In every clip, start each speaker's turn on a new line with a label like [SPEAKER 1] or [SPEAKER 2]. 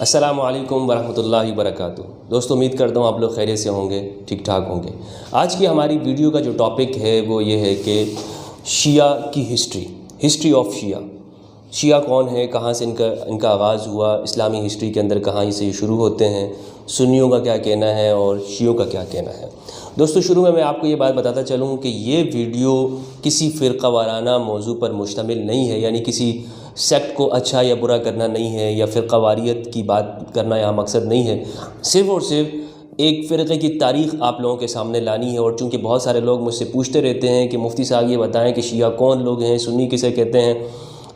[SPEAKER 1] السلام علیکم ورحمۃ اللہ وبرکاتہ۔ دوستو امید کرتا ہوں آپ لوگ خیریت سے ہوں گے، ٹھیک ٹھاک ہوں گے۔ آج کی ہماری ویڈیو کا جو ٹاپک ہے وہ یہ ہے کہ شیعہ کی ہسٹری آف شیعہ کون ہے، کہاں سے ان کا آغاز ہوا، اسلامی ہسٹری کے اندر کہاں سے یہ شروع ہوتے ہیں، سنیوں کا کیا کہنا ہے اور شیعوں کا کیا کہنا ہے۔ دوستو شروع میں آپ کو یہ بات بتاتا چلوں کہ یہ ویڈیو کسی فرقہ وارانہ موضوع پر مشتمل نہیں ہے، یعنی کسی سیکٹ کو اچھا یا برا کرنا نہیں ہے، یا فرقہ واریت کی بات کرنا یہاں مقصد نہیں ہے۔ صرف اور صرف ایک فرقے کی تاریخ آپ لوگوں کے سامنے لانی ہے، اور چونکہ بہت سارے لوگ مجھ سے پوچھتے رہتے ہیں کہ مفتی صاحب یہ بتائیں کہ شیعہ کون لوگ ہیں، سنی کسے کہتے ہیں،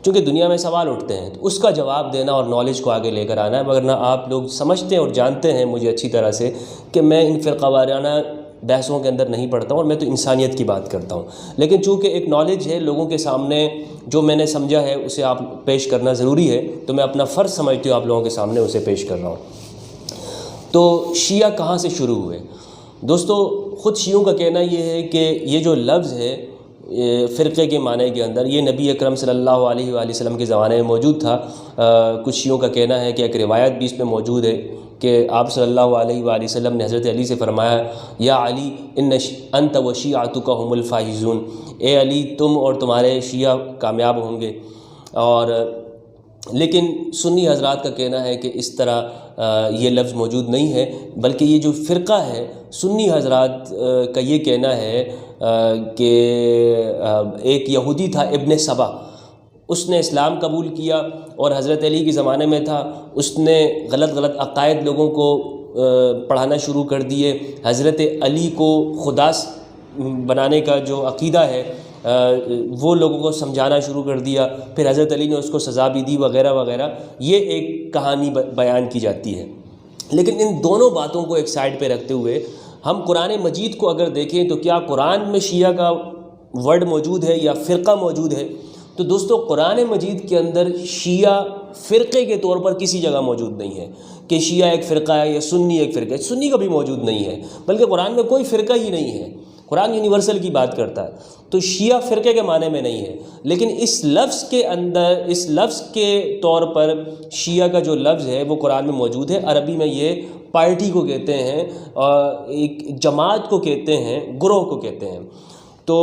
[SPEAKER 1] چونکہ دنیا میں سوال اٹھتے ہیں تو اس کا جواب دینا اور نالج کو آگے لے کر آنا ہے، ورنہ آپ لوگ سمجھتے ہیں اور جانتے ہیں مجھے اچھی طرح سے کہ میں ان فرقہ وارانہ بحثوں کے اندر نہیں پڑھتا ہوں، اور میں تو انسانیت کی بات کرتا ہوں۔ لیکن چونکہ ایک نالج ہے لوگوں کے سامنے، جو میں نے سمجھا ہے اسے آپ پیش کرنا ضروری ہے، تو میں اپنا فرض سمجھتی ہوں آپ لوگوں کے سامنے اسے پیش کر رہا ہوں۔ تو شیعہ کہاں سے شروع ہوئے؟ دوستو خود شیعوں کا کہنا یہ ہے کہ یہ جو لفظ ہے فرقے کے معنی کے اندر، یہ نبی اکرم صلی اللہ علیہ وآلہ وسلم کے زمانے میں موجود تھا۔ کچھ شیعوں کا کہنا ہے کہ ایک روایت بھی اس میں موجود ہے کہ آپ صلی اللہ علیہ وآلہ وسلم نے حضرت علی سے فرمایا، یا علی انت و شیعتک هم الفائزون، اے علی تم اور تمہارے شیعہ کامیاب ہوں گے۔ اور لیکن سنی حضرات کا کہنا ہے کہ اس طرح یہ لفظ موجود نہیں ہے، بلکہ یہ جو فرقہ ہے سنی حضرات کا یہ کہنا ہے کہ ایک یہودی تھا ابن سبا، اس نے اسلام قبول کیا اور حضرت علی کے زمانے میں تھا، اس نے غلط عقائد لوگوں کو پڑھانا شروع کر دیے، حضرت علی کو خدا بنانے کا جو عقیدہ ہے وہ لوگوں کو سمجھانا شروع کر دیا، پھر حضرت علی نے اس کو سزا بھی دی وغیرہ وغیرہ۔ یہ ایک کہانی بیان کی جاتی ہے۔ لیکن ان دونوں باتوں کو ایک سائڈ پہ رکھتے ہوئے ہم قرآن مجید کو اگر دیکھیں تو کیا قرآن میں شیعہ کا ورڈ موجود ہے یا فرقہ موجود ہے؟ تو دوستو قرآن مجید کے اندر شیعہ فرقے کے طور پر کسی جگہ موجود نہیں ہے کہ شیعہ ایک فرقہ ہے یا سنی ایک فرقہ ہے، سنی کا بھی موجود نہیں ہے، بلکہ قرآن میں کوئی فرقہ ہی نہیں ہے۔ قرآن یونیورسل کی بات کرتا ہے، تو شیعہ فرقے کے معنی میں نہیں ہے۔ لیکن اس لفظ کے اندر، اس لفظ کے طور پر شیعہ کا جو لفظ ہے وہ قرآن میں موجود ہے۔ عربی میں یہ پارٹی کو کہتے ہیں، اور ایک جماعت کو کہتے ہیں، گروہ کو کہتے ہیں، تو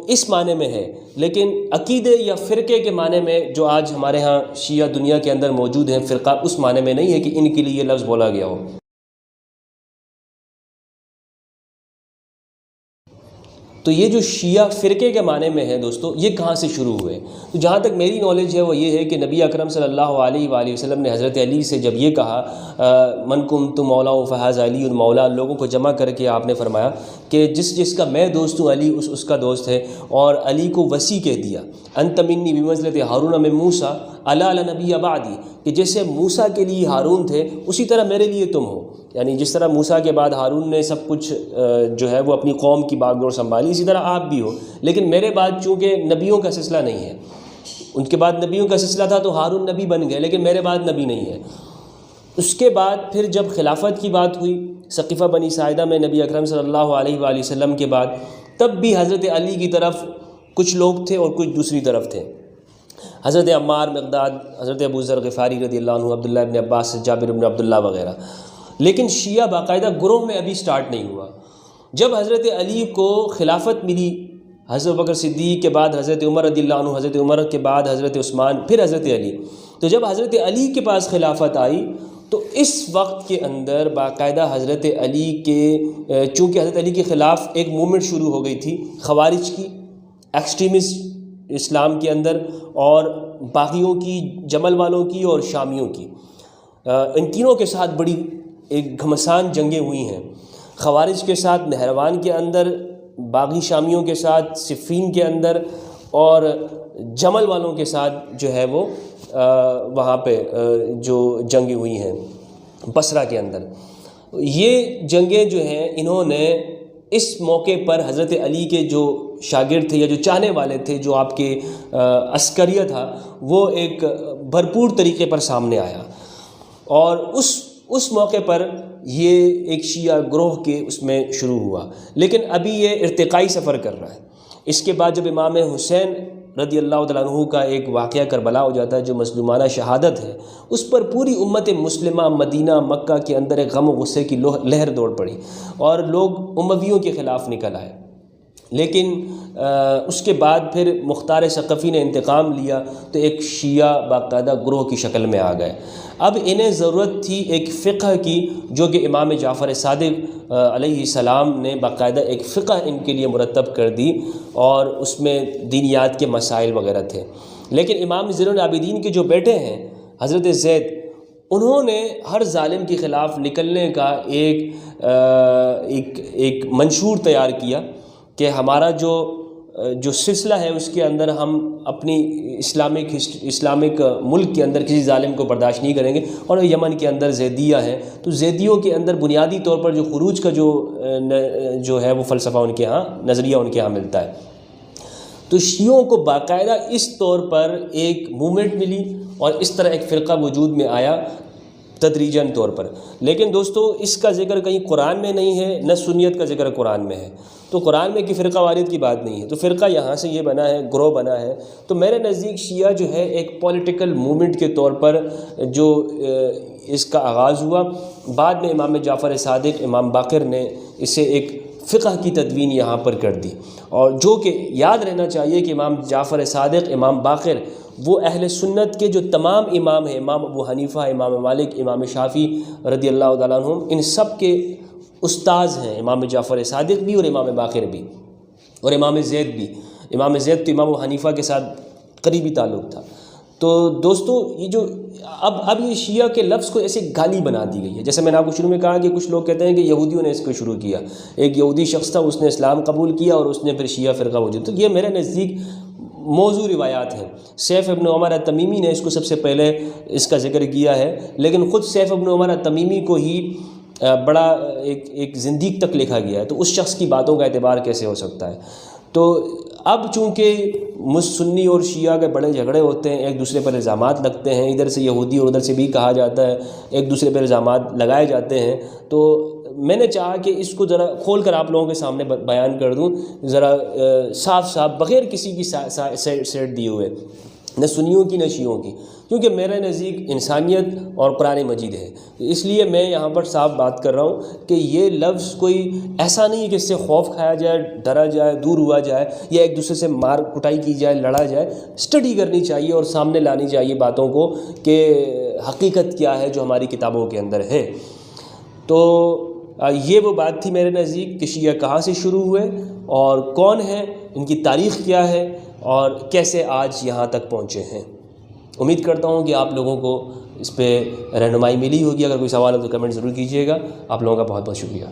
[SPEAKER 1] اس معنی میں ہے۔ لیکن عقیدے یا فرقے کے معنی میں جو آج ہمارے ہاں شیعہ دنیا کے اندر موجود ہیں فرقہ، اس معنی میں نہیں ہے کہ ان کے لیے یہ لفظ بولا گیا ہو۔ تو یہ جو شیعہ فرقے کے معنی میں ہے دوستو، یہ کہاں سے شروع ہوئے؟ تو جہاں تک میری نالج ہے وہ یہ ہے کہ نبی اکرم صلی اللہ علیہ وآلہ وسلم نے حضرت علی سے جب یہ کہا من کنت مولا فہذا علی المولا، لوگوں کو جمع کر کے آپ نے فرمایا کہ جس کا میں دوست ہوں علی اس کا دوست ہے، اور علی کو وصی کہہ دیا، انت منی بمنزلۃ ہارون من موسیٰ الا لا نبی بعدی، کہ جیسے موسیٰ کے لیے ہارون تھے اسی طرح میرے لیے تم ہو، یعنی جس طرح موسیٰ کے بعد ہارون نے سب کچھ جو ہے وہ اپنی قوم کی باغ ڈور سنبھالی، اسی طرح آپ بھی ہو۔ لیکن میرے بعد چونکہ نبیوں کا سلسلہ نہیں ہے، ان کے بعد نبیوں کا سلسلہ تھا تو ہارون نبی بن گئے، لیکن میرے بعد نبی نہیں ہے۔ اس کے بعد پھر جب خلافت کی بات ہوئی سقیفہ بنی ساعدہ میں نبی اکرم صلی اللہ علیہ وآلہ وسلم کے بعد، تب بھی حضرت علی کی طرف کچھ لوگ تھے اور کچھ دوسری طرف تھے، حضرت عمار، مقداد، حضرت ابو ذر غفاری رضی اللہ عنہ، عبداللہ ابن عباس، جابر ابن عبداللہ وغیرہ۔ لیکن شیعہ باقاعدہ گروہ میں ابھی سٹارٹ نہیں ہوا۔ جب حضرت علی کو خلافت ملی، حضرت بکر صدیق کے بعد حضرت عمر رضی اللہ عنہ، حضرت عمر کے بعد حضرت عثمان، پھر حضرت علی، تو جب حضرت علی کے پاس خلافت آئی تو اس وقت کے اندر باقاعدہ حضرت علی کے، چونکہ حضرت علی کے خلاف ایک موومنٹ شروع ہو گئی تھی خوارج کی، ایکسٹریمسٹ اسلام کے اندر، اور باغیوں کی، جمل والوں کی اور شامیوں کی، ان تینوں کے ساتھ بڑی ایک گھمسان جنگیں ہوئی ہیں، خوارج کے ساتھ نہروان کے اندر، باغی شامیوں کے ساتھ صفین کے اندر، اور جمل والوں کے ساتھ جو ہے وہ وہاں پہ جو جنگیں ہوئی ہیں بصرہ کے اندر۔ یہ جنگیں جو ہیں انہوں نے اس موقع پر حضرت علی کے جو شاگرد تھے یا جو چاہنے والے تھے، جو آپ کے عسکریہ تھا، وہ ایک بھرپور طریقے پر سامنے آیا، اور اس موقع پر یہ ایک شیعہ گروہ کے اس میں شروع ہوا۔ لیکن ابھی یہ ارتقائی سفر کر رہا ہے۔ اس کے بعد جب امام حسین رضی اللہ تعالیٰ عنہ کا ایک واقعہ کربلا ہو جاتا ہے جو مظلومانہ شہادت ہے، اس پر پوری امت مسلمہ مدینہ مکہ کے اندر ایک غم و غصے کی لہر دوڑ پڑی اور لوگ امویوں کے خلاف نکل آئے۔ لیکن اس کے بعد پھر مختار ثقفی نے انتقام لیا تو ایک شیعہ باقاعدہ گروہ کی شکل میں آ گئے۔ اب انہیں ضرورت تھی ایک فقہ کی، جو کہ امام جعفر صادق علیہ السلام نے باقاعدہ ایک فقہ ان کے لیے مرتب کر دی، اور اس میں دینیات کے مسائل وغیرہ تھے۔ لیکن امام زین العابدین کے جو بیٹے ہیں حضرت زید، انہوں نے ہر ظالم کے خلاف نکلنے کا ایک منشور تیار کیا کہ ہمارا جو سلسلہ ہے اس کے اندر ہم اپنی اسلامک ملک کے اندر کسی ظالم کو برداشت نہیں کریں گے۔ اور یمن کے اندر زیدیہ ہے، تو زیدیوں کے اندر بنیادی طور پر جو خروج کا جو ہے وہ فلسفہ ان کے ہاں، نظریہ ان کے ہاں ملتا ہے۔ تو شیعوں کو باقاعدہ اس طور پر ایک موومنٹ ملی اور اس طرح ایک فرقہ وجود میں آیا تدریجاً طور پر۔ لیکن دوستو اس کا ذکر کہیں قرآن میں نہیں ہے، نہ سنیت کا ذکر قرآن میں ہے، تو قرآن میں کہ فرقہ واریت کی بات نہیں ہے، تو فرقہ یہاں سے یہ بنا ہے، گروہ بنا ہے۔ تو میرے نزدیک شیعہ جو ہے ایک پولیٹیکل موومنٹ کے طور پر جو اس کا آغاز ہوا، بعد میں امام جعفر صادق، امام باقر نے اسے ایک فقہ کی تدوین یہاں پر کر دی۔ اور جو کہ یاد رہنا چاہیے کہ امام جعفر صادق، امام باقر وہ اہل سنت کے جو تمام امام ہیں، امام ابو حنیفہ، امام مالک، امام شافعی رضی اللہ تعالیٰ عنہم، ان سب کے استاذ ہیں، امام جعفر صادق بھی اور امام باقر بھی اور امام زید بھی۔ امام زید تو امام ابو حنیفہ کے ساتھ قریبی تعلق تھا۔ تو دوستو یہ جو اب یہ شیعہ کے لفظ کو ایسے گالی بنا دی گئی ہے، جیسے میں نے آپ کو شروع میں کہا کہ کچھ لوگ کہتے ہیں کہ یہودیوں نے اس کو شروع کیا، ایک یہودی شخص تھا، اس نے اسلام قبول کیا اور اس نے پھر شیعہ فرقہ وجود۔ تو یہ میرے نزدیک موضوع روایات ہیں۔ سیف ابن عمر التمیمی نے اس کو سب سے پہلے اس کا ذکر کیا ہے، لیکن خود سیف ابن عمر التمیمی کو ہی بڑا ایک زندیق تک لکھا گیا ہے، تو اس شخص کی باتوں کا اعتبار کیسے ہو سکتا ہے؟ تو اب چونکہ سنی اور شیعہ کے بڑے جھگڑے ہوتے ہیں، ایک دوسرے پر الزامات لگتے ہیں، ادھر سے یہودی اور ادھر سے بھی کہا جاتا ہے، ایک دوسرے پر الزامات لگائے جاتے ہیں، تو میں نے چاہا کہ اس کو ذرا کھول کر آپ لوگوں کے سامنے بیان کر دوں، ذرا صاف صاف، بغیر کسی کی سیٹ دیے ہوئے، نہ سنیوں کی نہ شیعوں کی، کیونکہ میرے نزدیک انسانیت اور قرآن مجید ہے، اس لیے میں یہاں پر صاف بات کر رہا ہوں کہ یہ لفظ کوئی ایسا نہیں کہ اس سے خوف کھایا جائے، ڈرا جائے، دور ہوا جائے، یا ایک دوسرے سے مار کٹائی کی جائے، لڑا جائے۔ اسٹڈی کرنی چاہیے اور سامنے لانی چاہیے باتوں کو کہ حقیقت کیا ہے جو ہماری کتابوں کے اندر ہے۔ تو یہ وہ بات تھی میرے نزدیک کہ شیعہ کہاں سے شروع ہوئے اور کون ہیں، ان کی تاریخ کیا ہے اور کیسے آج یہاں تک پہنچے ہیں۔ امید کرتا ہوں کہ آپ لوگوں کو اس پہ رہنمائی ملی ہوگی۔ اگر کوئی سوال ہو تو کمنٹ ضرور کیجیے گا۔ آپ لوگوں کا بہت بہت شکریہ۔